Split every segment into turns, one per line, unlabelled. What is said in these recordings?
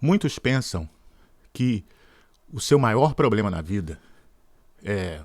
Muitos pensam que o seu maior problema na vida é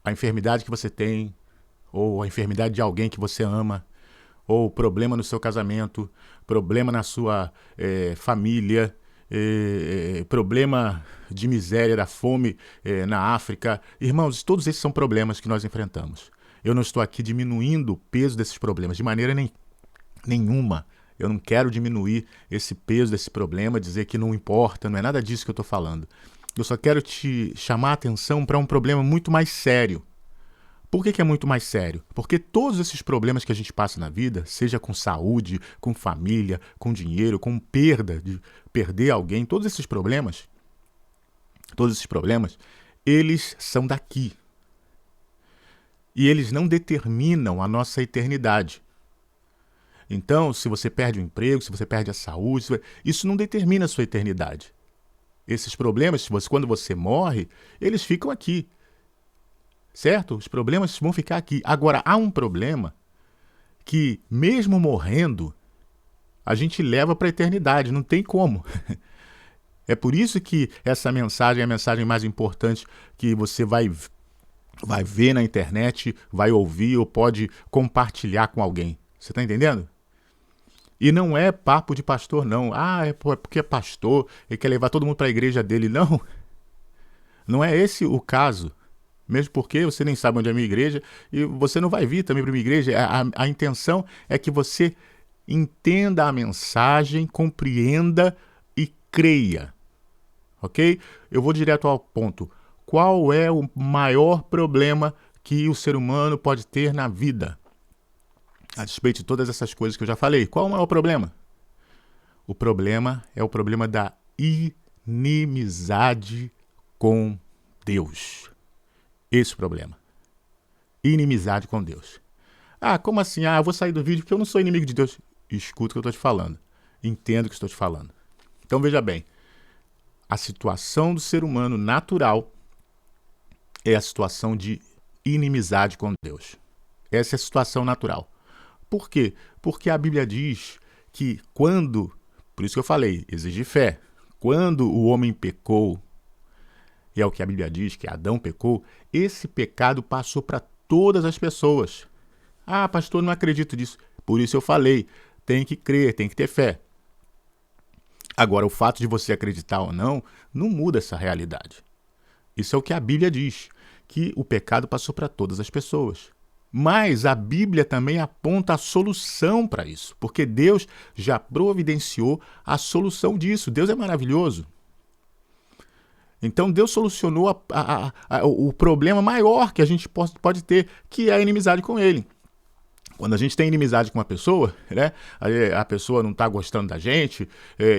a enfermidade que você tem, ou a enfermidade de alguém que você ama, ou problema no seu casamento, problema na sua família, problema de miséria, da fome na África. Irmãos, todos esses são problemas que nós enfrentamos. Eu não estou aqui diminuindo o peso desses problemas de maneira nenhuma. Eu não quero diminuir esse peso desse problema, dizer que não importa, não é nada disso que eu estou falando. Eu só quero te chamar a atenção para um problema muito mais sério. Por que é muito mais sério? Porque todos esses problemas que a gente passa na vida, seja com saúde, com família, com dinheiro, com perda, de perder alguém, todos esses problemas, eles são daqui. E eles não determinam a nossa eternidade. Então, se você perde o emprego, se você perde a saúde, isso não determina a sua eternidade. Esses problemas, quando você morre, eles ficam aqui. Certo? Os problemas vão ficar aqui. Agora, há um problema que, mesmo morrendo, a gente leva para a eternidade. Não tem como. É por isso que essa mensagem é a mensagem mais importante que você vai ver na internet, vai ouvir ou pode compartilhar com alguém. Você está entendendo? E não é papo de pastor, não. É porque é pastor, ele quer levar todo mundo para a igreja dele. Não. Não é esse o caso. Mesmo porque você nem sabe onde é a minha igreja e você não vai vir também para a minha igreja. A intenção é que você entenda a mensagem, compreenda e creia. Ok? Eu vou direto ao ponto. Qual é o maior problema que o ser humano pode ter na vida? A despeito de todas essas coisas que eu já falei. Qual é o maior problema? O problema é o problema da inimizade com Deus. Esse é o problema. Inimizade com Deus. Como assim? Eu vou sair do vídeo porque eu não sou inimigo de Deus. Escuta o que eu estou te falando. Entenda o que estou te falando. Então veja bem. A situação do ser humano natural é a situação de inimizade com Deus. Essa é a situação natural. Por quê? Porque a Bíblia diz que por isso que eu falei, exige fé. Quando o homem pecou, e é o que a Bíblia diz, que Adão pecou, esse pecado passou para todas as pessoas. Pastor, não acredito nisso. Por isso eu falei, tem que crer, tem que ter fé. Agora, o fato de você acreditar ou não muda essa realidade. Isso é o que a Bíblia diz, que o pecado passou para todas as pessoas. Mas a Bíblia também aponta a solução para isso, porque Deus já providenciou a solução disso. Deus é maravilhoso. Então Deus solucionou o problema maior que a gente pode ter, que é a inimizade com Ele. Quando a gente tem inimizade com uma pessoa, né, a pessoa não está gostando da gente,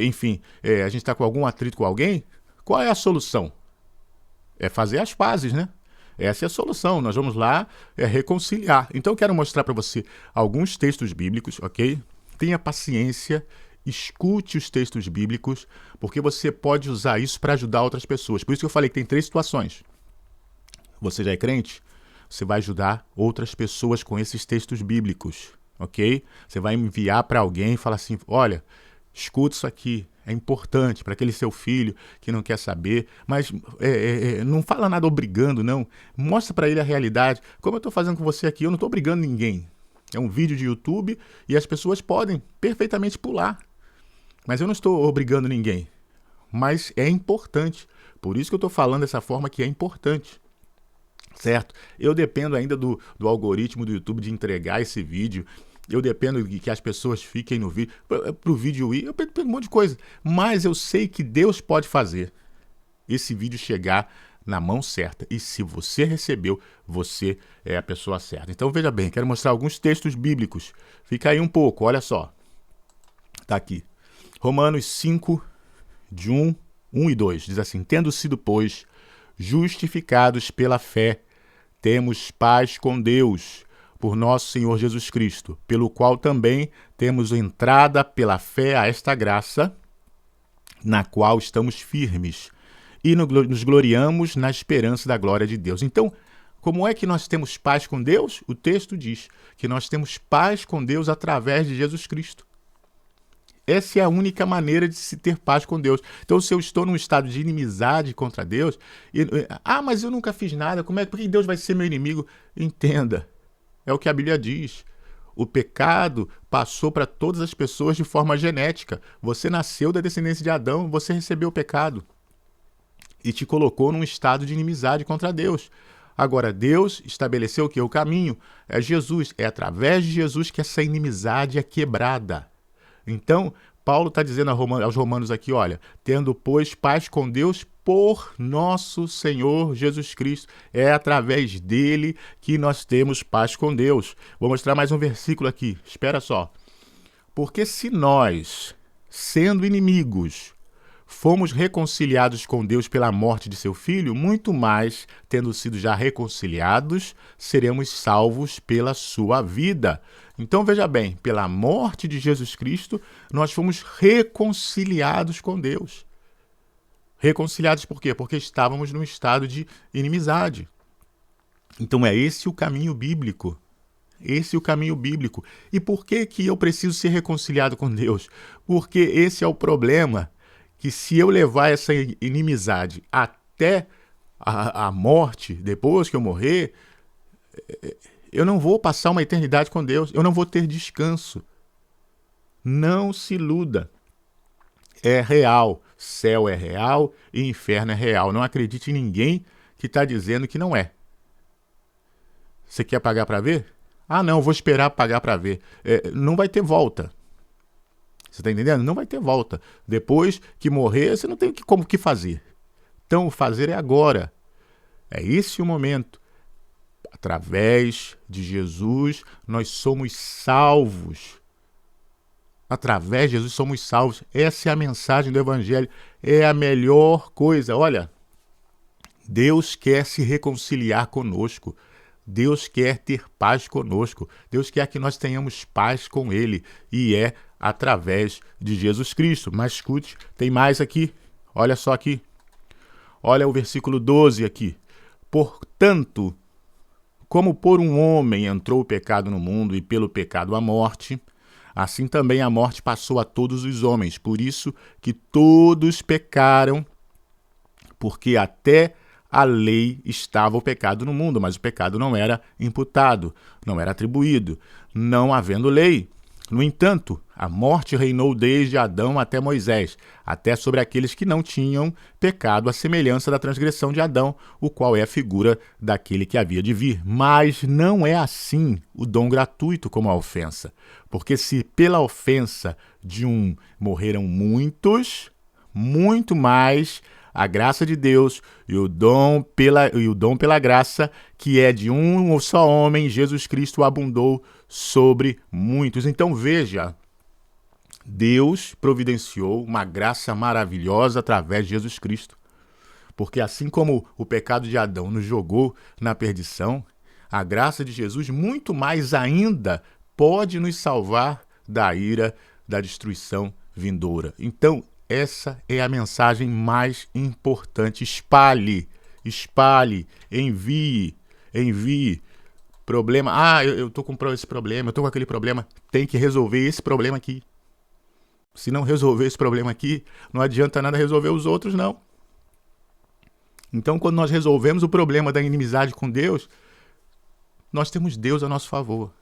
enfim, a gente está com algum atrito com alguém, qual é a solução? É fazer as pazes, né? Essa é a solução, nós vamos lá reconciliar. Então eu quero mostrar para você alguns textos bíblicos, ok? Tenha paciência, escute os textos bíblicos, porque você pode usar isso para ajudar outras pessoas. Por isso que eu falei que tem 3 situações. Você já é crente? Você vai ajudar outras pessoas com esses textos bíblicos, ok? Você vai enviar para alguém e falar assim, olha, escuta isso aqui, é importante para aquele seu filho que não quer saber, mas não fala nada obrigando, não. Mostra para ele a realidade. Como eu estou fazendo com você aqui, eu não estou obrigando ninguém. É um vídeo de YouTube e as pessoas podem perfeitamente pular. Mas eu não estou obrigando ninguém. Mas é importante. Por isso que eu estou falando dessa forma que é importante. Certo? Eu dependo ainda do algoritmo do YouTube de entregar esse vídeo. Eu dependo de que as pessoas fiquem no vídeo. Para o vídeo ir, eu dependo de um monte de coisa. Mas eu sei que Deus pode fazer esse vídeo chegar na mão certa. E se você recebeu, você é a pessoa certa. Então veja bem, quero mostrar alguns textos bíblicos. Fica aí um pouco, olha só. Está aqui. Romanos 5, de 1 e 2. Diz assim, tendo sido, pois, justificados pela fé, temos paz com Deus, por nosso Senhor Jesus Cristo, pelo qual também temos entrada pela fé a esta graça, na qual estamos firmes, e nos gloriamos na esperança da glória de Deus. Então, como é que nós temos paz com Deus? O texto diz que nós temos paz com Deus através de Jesus Cristo. Essa é a única maneira de se ter paz com Deus. Então, se eu estou num estado de inimizade contra Deus, mas eu nunca fiz nada, por que Deus vai ser meu inimigo? Entenda, é o que a Bíblia diz. O pecado passou para todas as pessoas de forma genética. Você nasceu da descendência de Adão, você recebeu o pecado e te colocou num estado de inimizade contra Deus. Agora, Deus estabeleceu o quê? O caminho. É Jesus. É através de Jesus que essa inimizade é quebrada. Então, Paulo está dizendo aos romanos aqui, olha, tendo, pois, paz com Deus por nosso Senhor Jesus Cristo. É através dele que nós temos paz com Deus. Vou mostrar mais um versículo aqui. Espera só. Porque se nós, sendo inimigos, fomos reconciliados com Deus pela morte de seu Filho, muito mais, tendo sido já reconciliados, seremos salvos pela sua vida. Então, veja bem, pela morte de Jesus Cristo, nós fomos reconciliados com Deus. Reconciliados por quê? Porque estávamos num estado de inimizade. Então, é esse o caminho bíblico. Esse é o caminho bíblico. E por que eu preciso ser reconciliado com Deus? Porque esse é o problema, que se eu levar essa inimizade até a morte, depois que eu morrer, eu não vou passar uma eternidade com Deus, eu não vou ter descanso. Não se iluda. É real, céu é real e inferno é real. Não acredite em ninguém que está dizendo que não é. Você quer pagar para ver? Ah, não, vou esperar pagar para ver. Não vai ter volta. Você está entendendo? Não vai ter volta. Depois que morrer, você não tem como que fazer. Então, o fazer é agora. É esse o momento. Através de Jesus, nós somos salvos. Através de Jesus, somos salvos. Essa é a mensagem do Evangelho. É a melhor coisa. Olha, Deus quer se reconciliar conosco. Deus quer ter paz conosco. Deus quer que nós tenhamos paz com Ele. E é através de Jesus Cristo. Mas escute, tem mais aqui. Olha só aqui. Olha o versículo 12 aqui. Portanto, como por um homem entrou o pecado no mundo e pelo pecado a morte, assim também a morte passou a todos os homens. Por isso que todos pecaram, porque até a lei estava o pecado no mundo, mas o pecado não era imputado, não era atribuído, não havendo lei. No entanto, a morte reinou desde Adão até Moisés, até sobre aqueles que não tinham pecado, à semelhança da transgressão de Adão, o qual é a figura daquele que havia de vir. Mas não é assim o dom gratuito como a ofensa. Porque se pela ofensa de um morreram muitos, muito mais a graça de Deus e o dom pela graça, que é de um só homem, Jesus Cristo, abundou sobre muitos. Então veja, Deus providenciou uma graça maravilhosa através de Jesus Cristo. Porque assim como o pecado de Adão nos jogou na perdição, a graça de Jesus muito mais ainda pode nos salvar da ira, da destruição vindoura. Então, essa é a mensagem mais importante. Espalhe, envie. Problema. Eu tô com esse problema, eu tô com aquele problema. Tem que resolver esse problema aqui. Se não resolver esse problema aqui, não adianta nada resolver os outros, não. Então, quando nós resolvemos o problema da inimizade com Deus, nós temos Deus a nosso favor.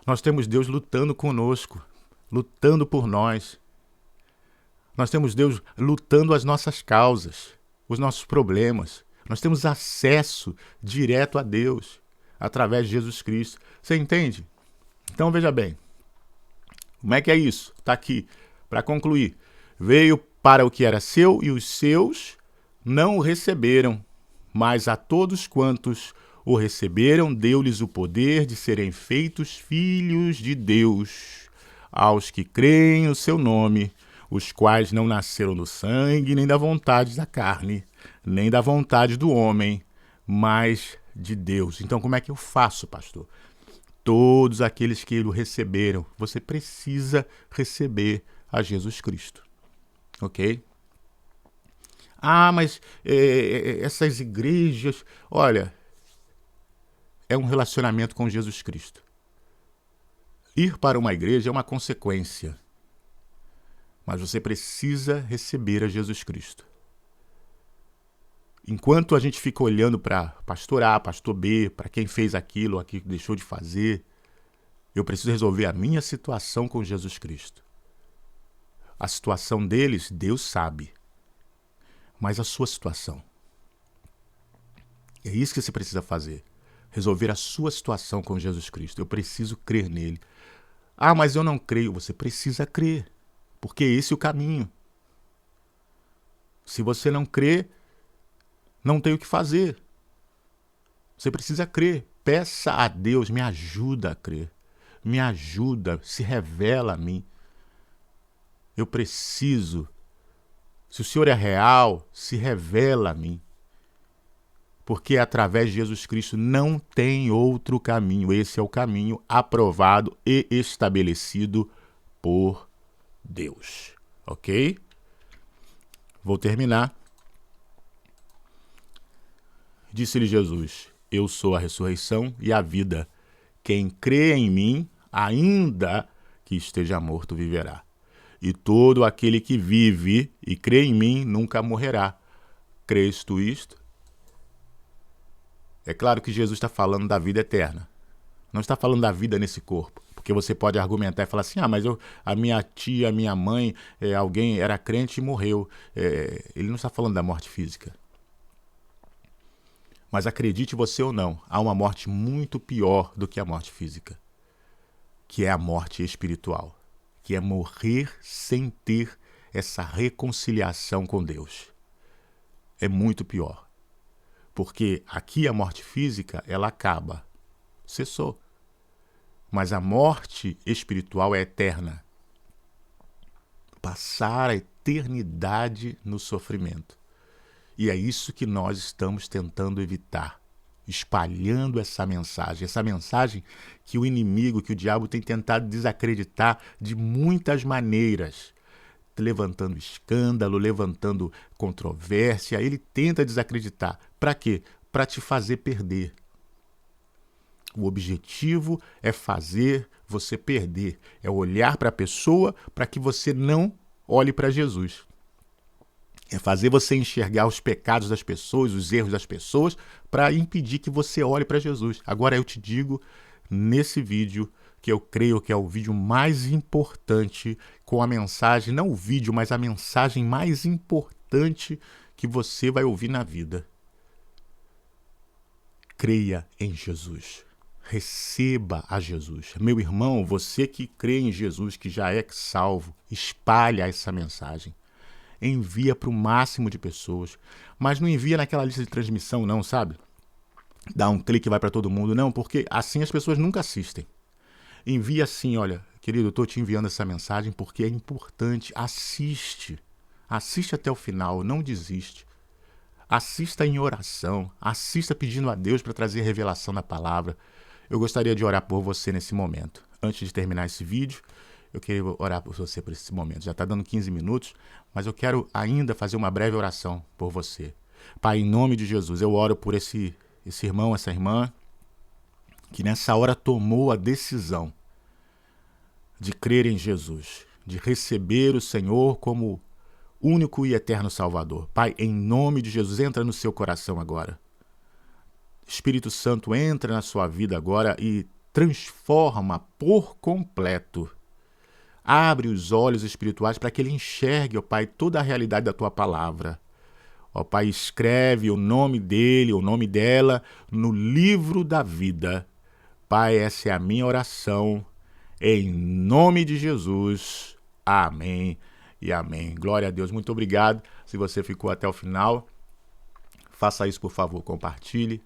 Nós temos Deus lutando conosco, lutando por nós. Nós temos Deus lutando as nossas causas, os nossos problemas. Nós temos acesso direto a Deus através de Jesus Cristo. Você entende? Então, veja bem. Como é que é isso? Está aqui, para concluir. Veio para o que era seu e os seus não o receberam, mas a todos quantos o receberam, deu-lhes o poder de serem feitos filhos de Deus, aos que creem no seu nome, os quais não nasceram do sangue, nem da vontade da carne, nem da vontade do homem, mas de Deus. Então, como é que eu faço, pastor? Todos aqueles que o receberam, você precisa receber a Jesus Cristo. Ok? Mas essas igrejas... Olha, é um relacionamento com Jesus Cristo. Ir para uma igreja é uma consequência. Mas você precisa receber a Jesus Cristo. Enquanto a gente fica olhando para pastor A, pastor B, para quem fez aquilo, aqui deixou de fazer, eu preciso resolver a minha situação com Jesus Cristo. A situação deles, Deus sabe. Mas a sua situação. É isso que você precisa fazer. Resolver a sua situação com Jesus Cristo. Eu preciso crer nele. Ah, mas eu não creio. Você precisa crer. Porque esse é o caminho. Se você não crê, não tem o que fazer. Você precisa crer. Peça a Deus, me ajuda a crer. Me ajuda, se revela a mim. Eu preciso. Se o Senhor é real, se revela a mim. Porque através de Jesus Cristo não tem outro caminho. Esse é o caminho aprovado e estabelecido por Deus. Ok? Vou terminar. Disse-lhe Jesus: eu sou a ressurreição e a vida. Quem crê em mim, ainda que esteja morto, viverá. E todo aquele que vive e crê em mim nunca morrerá. Crês tu isto? É claro que Jesus está falando da vida eterna. Não está falando da vida nesse corpo. Porque você pode argumentar e falar assim, mas a minha tia, a minha mãe, alguém era crente e morreu. Ele não está falando da morte física. Mas acredite você ou não, há uma morte muito pior do que a morte física. Que é a morte espiritual. Que é morrer sem ter essa reconciliação com Deus. É muito pior. Porque aqui a morte física, ela acaba. Cessou. Mas a morte espiritual é eterna. Passar a eternidade no sofrimento. E é isso que nós estamos tentando evitar. Espalhando essa mensagem que o inimigo, que o diabo tem tentado desacreditar de muitas maneiras. Levantando escândalo, levantando controvérsia, ele tenta desacreditar. Para quê? Para te fazer perder. O objetivo é fazer você perder, é olhar para a pessoa para que você não olhe para Jesus. É fazer você enxergar os pecados das pessoas, os erros das pessoas, para impedir que você olhe para Jesus. Agora eu te digo, nesse vídeo, que eu creio que é o vídeo mais importante com a mensagem, não o vídeo, mas a mensagem mais importante que você vai ouvir na vida. Creia em Jesus. Receba a Jesus. Meu irmão, você que crê em Jesus, que já é salvo, espalha essa mensagem. Envia para o máximo de pessoas. Mas não envia naquela lista de transmissão não, sabe? Dá um clique e vai para todo mundo. Não, porque assim as pessoas nunca assistem. Envia assim, olha, querido, eu estou te enviando essa mensagem porque é importante. Assiste. Assiste até o final, não desiste. Assista em oração. Assista pedindo a Deus para trazer revelação da palavra. Eu gostaria de orar por você nesse momento. Antes de terminar esse vídeo, eu queria orar por você por esse momento. Já está dando 15 minutos, mas eu quero ainda fazer uma breve oração por você. Pai, em nome de Jesus, eu oro por esse irmão, essa irmã, que nessa hora tomou a decisão de crer em Jesus, de receber o Senhor como único e eterno Salvador. Pai, em nome de Jesus, entra no seu coração agora. Espírito Santo, entra na sua vida agora e transforma por completo. Abre os olhos espirituais para que ele enxergue, ó Pai, toda a realidade da tua palavra. Ó Pai, escreve o nome dele, o nome dela no livro da vida. Pai, essa é a minha oração. Em nome de Jesus. Amém e amém. Glória a Deus. Muito obrigado. Se você ficou até o final, faça isso, por favor. Compartilhe,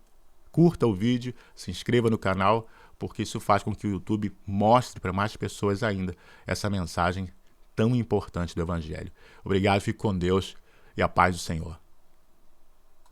curta o vídeo, se inscreva no canal, porque isso faz com que o YouTube mostre para mais pessoas ainda essa mensagem tão importante do Evangelho. Obrigado, fique com Deus e a paz do Senhor.